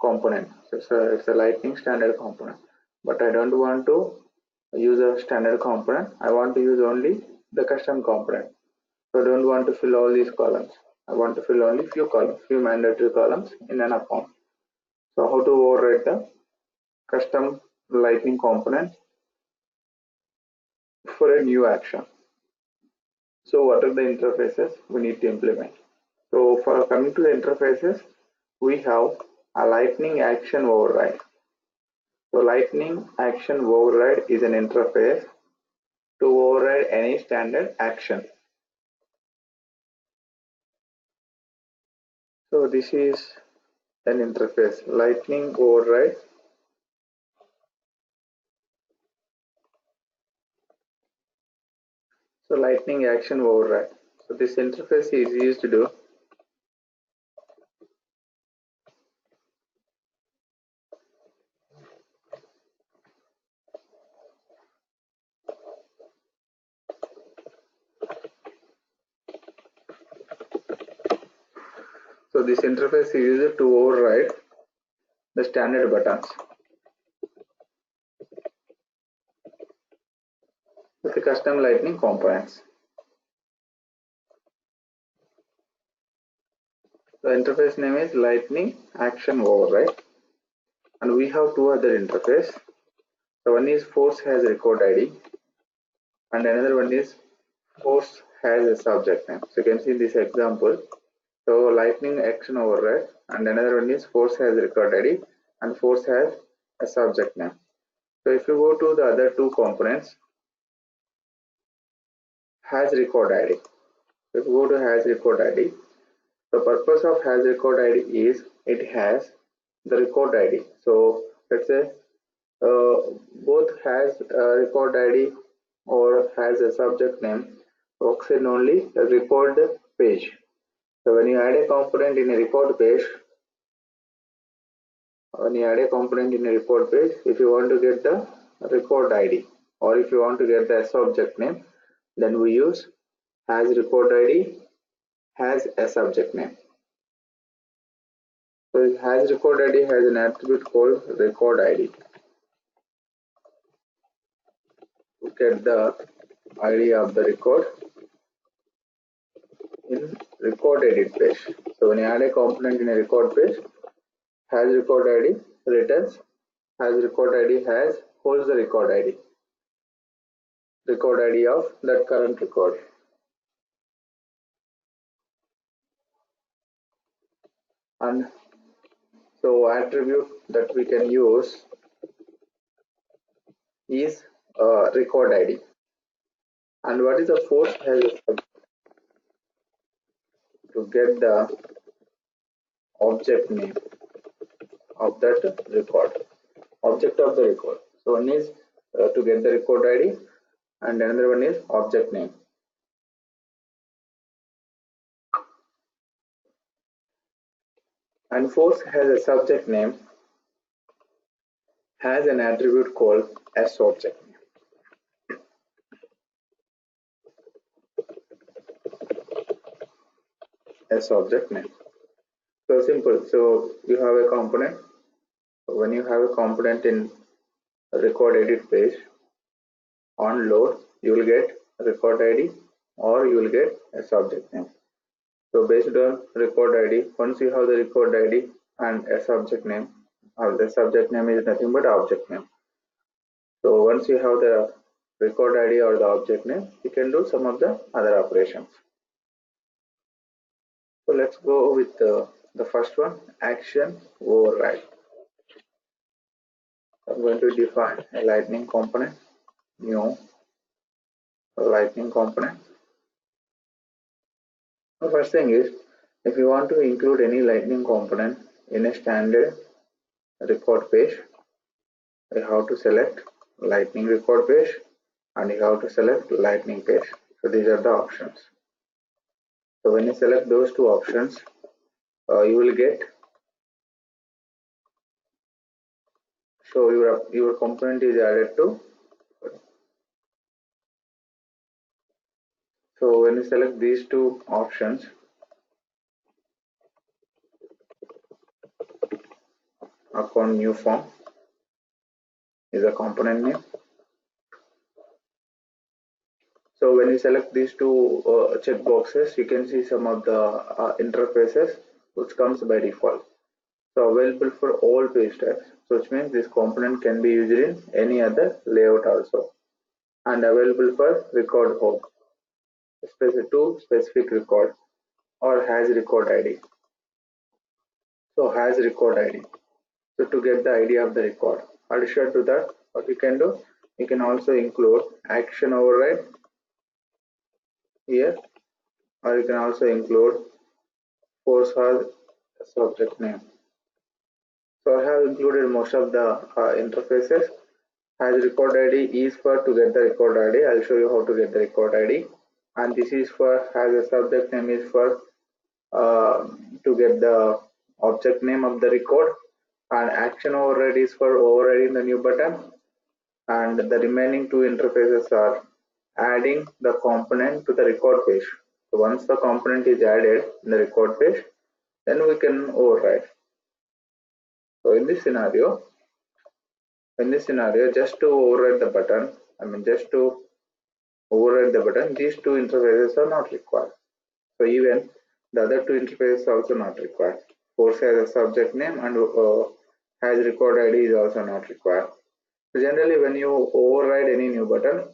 component. So it's a Lightning standard component, but I don't want to use a standard component. I want to use only the custom component. So I don't want to fill all these columns. I want to fill only few columns, few mandatory columns in an account. So how to override the custom Lightning component for a new action? So what are the interfaces we need to implement? So for coming to the interfaces, we have a Lightning action override. So Lightning action override is an interface to override any standard action. So this is an interface, Lightning override. So Lightning action override. So this interface is used to do So this interface is used to override the standard buttons with the custom Lightning components. The interface name is Lightning action override, and we have two other interfaces. So one is force has record ID, and another one is force has a subject name. So you can see this example. So Lightning action override, and another one is force has record ID, and force has a subject name. So if you go to the other two components, has record ID. If you go to has record ID, the purpose of has record ID is it has the record ID. So let's say both has a record ID or has a subject name works in only a record page. So when you add a component in a record page, if you want to get the record ID or if you want to get the subject name, then we use has record ID has a subject name. So has record ID has an attribute called record ID. To get the ID of the record in record edit page. So when you add a component in a record page, has record ID returns has record ID has holds the record ID of that current record. And so attribute that we can use is record ID. And what is the force has to get the object name of that record, object of the record. So one is to get the record ID and another one is object name. And force has a subject name has an attribute called S object name. S object name. So simple. So you have a component. When you have a component in record edit page, on load you will get record ID or you will get a subject name. So based on record ID, once you have the record ID and a subject name, or the subject name is nothing but object name. So once you have the record ID or the object name, you can do some of the other operations. So let's go with the first one, action override. I'm going to define a Lightning component, new Lightning component. The first thing is, if you want to include any Lightning component in a standard record page, you have to select Lightning record page and you have to select Lightning page. So these are the options. So when you select those two options, you will get, so your component is added to. So when you select these two options, account new form is a component name. So when you select these two checkboxes, you can see some of the interfaces which comes by default. So available for all page types, so which means this component can be used in any other layout also, and available for record home, specific record, or has record ID. So has record ID. So to get the idea of the record. Addition to that, what you can do, you can also include action override here, or you can also include force has subject name. So I have included most of the interfaces. Has record ID is for to get the record ID. I'll show you how to get the record ID. And this is for has a subject name is for to get the object name of the record. And action override is for overriding the new button. And the remaining two interfaces are adding the component to the record page. So once the component is added in the record page, then we can override. So in this scenario, just to override the button, just to override the button, these two interfaces are not required. So even the other two interfaces are also not required. Force has a subject name and has record ID is also not required. So generally, when you override any new button,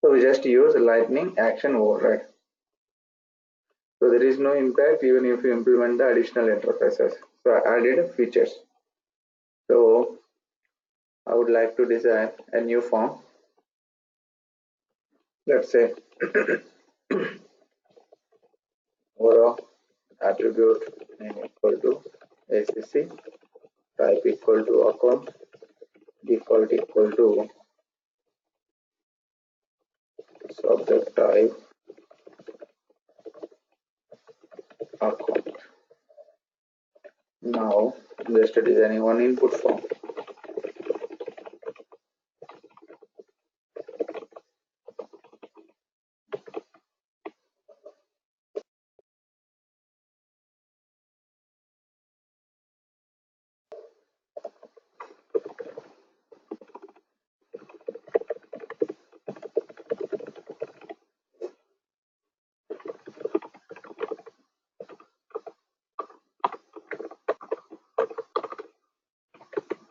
so we just use lightning action override. So there is no impact even if you implement the additional interfaces. So I added features. So I would like to design a new form. Let's say overall attribute name equal to ACC, type equal to account, default equal to subject type account. Now just designing one input form.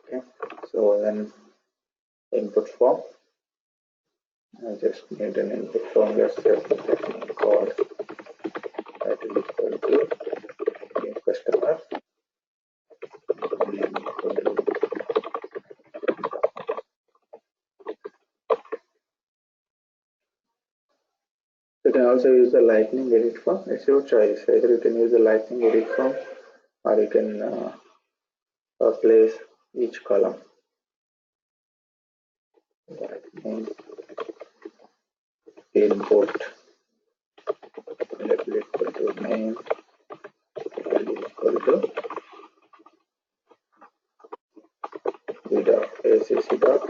Okay, so then input form. I just need an input form. Let's say called that is equal to new customer. You can also use the lightning edit form. It's your choice. Either you can use the lightning edit form or you can place each column. Lightning input label equal to name equal to acc dot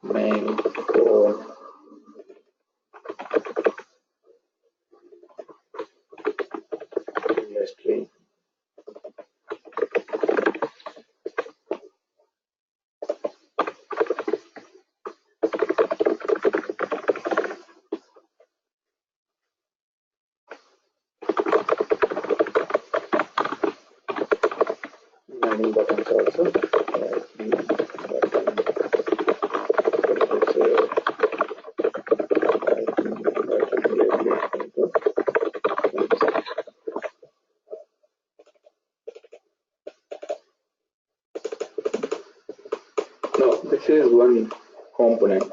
name phone industry. Lightning buttons also. Lightning button. Now this is one component.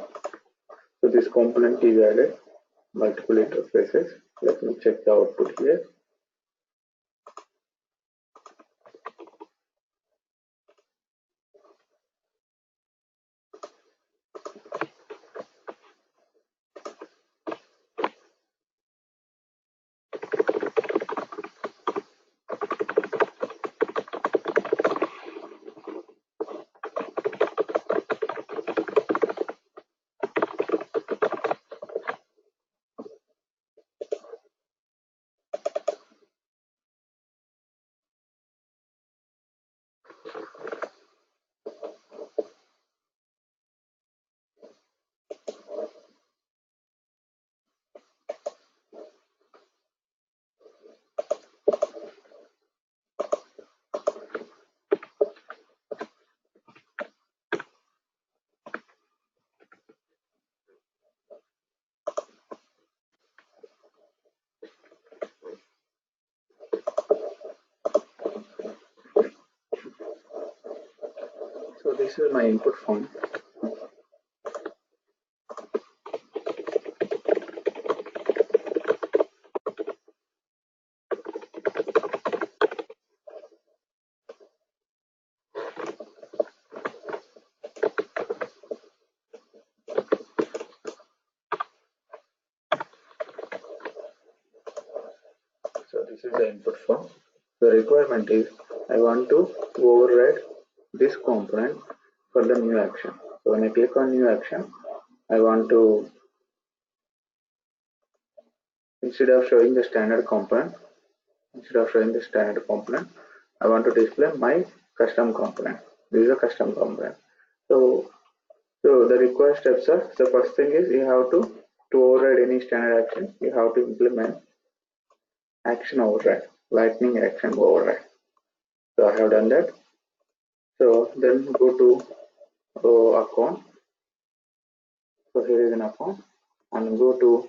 So this component is added multiple interfaces. Let me check the output here. this is my input form. So this is the input form. The requirement is I want to override this component for the new action. So when I click on new action, I want to, instead of showing the standard component, I want to display my custom component. This is a custom component. So the required steps are, the first thing is you have to override any standard action, you have to implement action override, lightning action override. So I have done that. So then go to account. So here is an account, and go to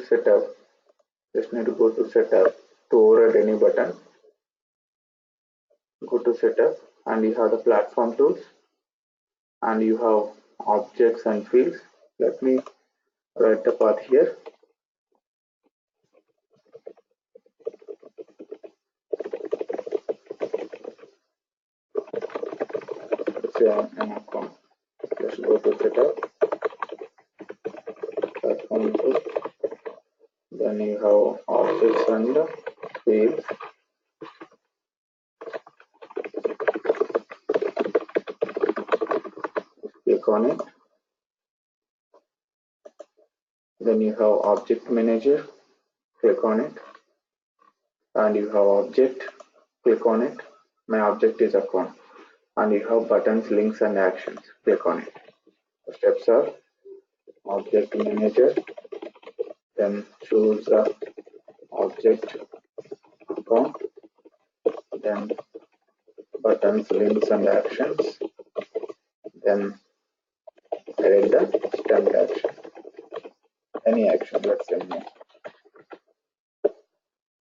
setup. Just need to go to setup to override any button. Go to setup, and you have the platform tools, and you have objects and fields. Let me write the path here. It's an account. Just go to setup, platform tool. Then you have objects and fields. Click on it. Then you have object manager. Click on it. And you have object. Click on it. My object is account. And you have buttons, links, and actions. Click on it. The steps are object manager. Then choose the object account. Then buttons, links, and actions. Then edit the standard action. Any action, let's say new.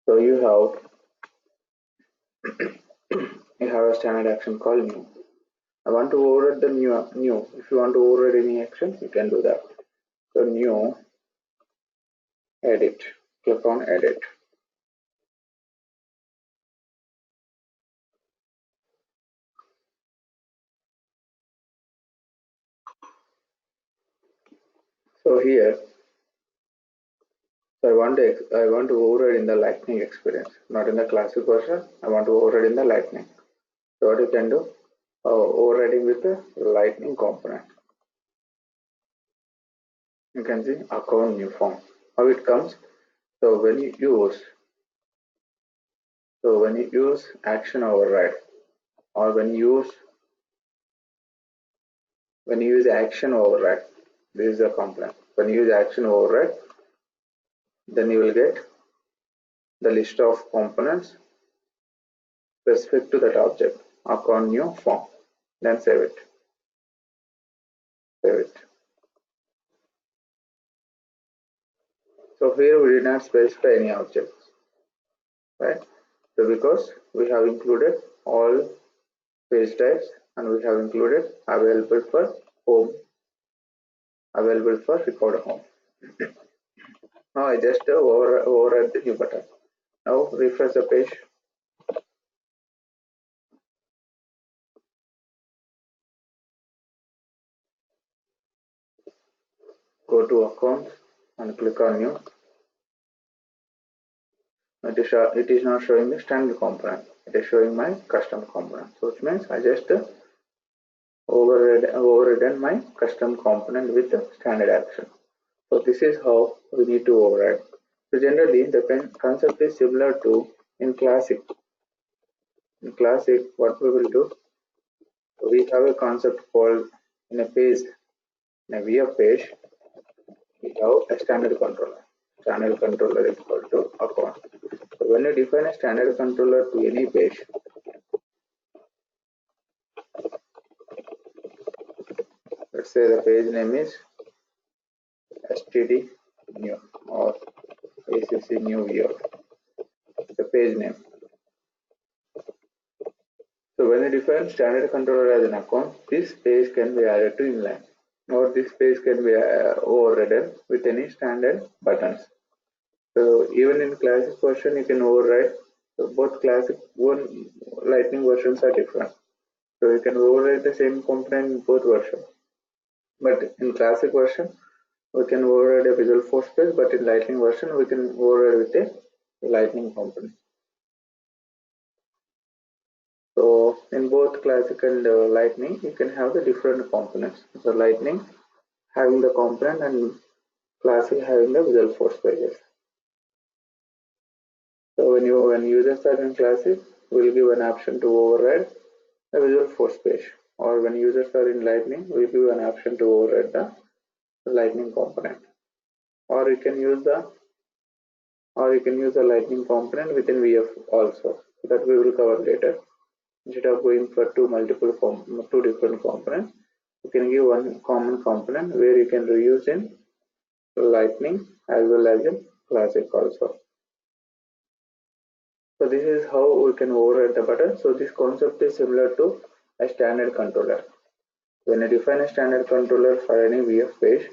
So you have a standard action called new. I want to override the new. If you want to override any action, you can do that. So new, edit. Click on edit. So here, I want to override in the lightning experience, not in the classic version. I want to override in the lightning. So what you can do, overriding with the lightning component. You can see account new form. How it comes. So when you use action override, or when you use action override, this is the component. When you use action override, then you will get the list of components specific to that object. Account new form. Then save it. So here we did not specify any objects, right? So because we have included all page types, and we have included available for home, available for record home. Now I just override the new button. Now refresh the page. Go to account and click on new. It is not showing the standard component. It is showing my custom component. So which means I just overridden my custom component with the standard action. So this is how we need to override. So generally the concept is similar to in classic. In classic, what we will do, we have a concept called in a page, in a view page, we have a standard controller. Standard controller is equal to account. So when you define a standard controller to any page, let's say the page name is std new or acc new view. The page name. So when you define standard controller as an account, this page can be added to inline, or this page can be overridden with any standard buttons. So even in classic version, you can override. So both classic one lightning versions are different. So you can override the same component in both versions. But in classic version, we can override a visual force page, but in lightning version, we can override with a lightning component. So in both classic and lightning, you can have the different components. So lightning having the component and classic having the visual force pages. So when users are in classic, we'll give an option to override the visual force page, or when users are in lightning, we'll give an option to override the lightning component, or you can use the lightning component within VF also. That we will cover later. Instead of going for two different components, you can give one common component where you can reuse in lightning as well as in classic also. So this is how we can override the button. So this concept is similar to a standard controller. When you define a standard controller for any VF page,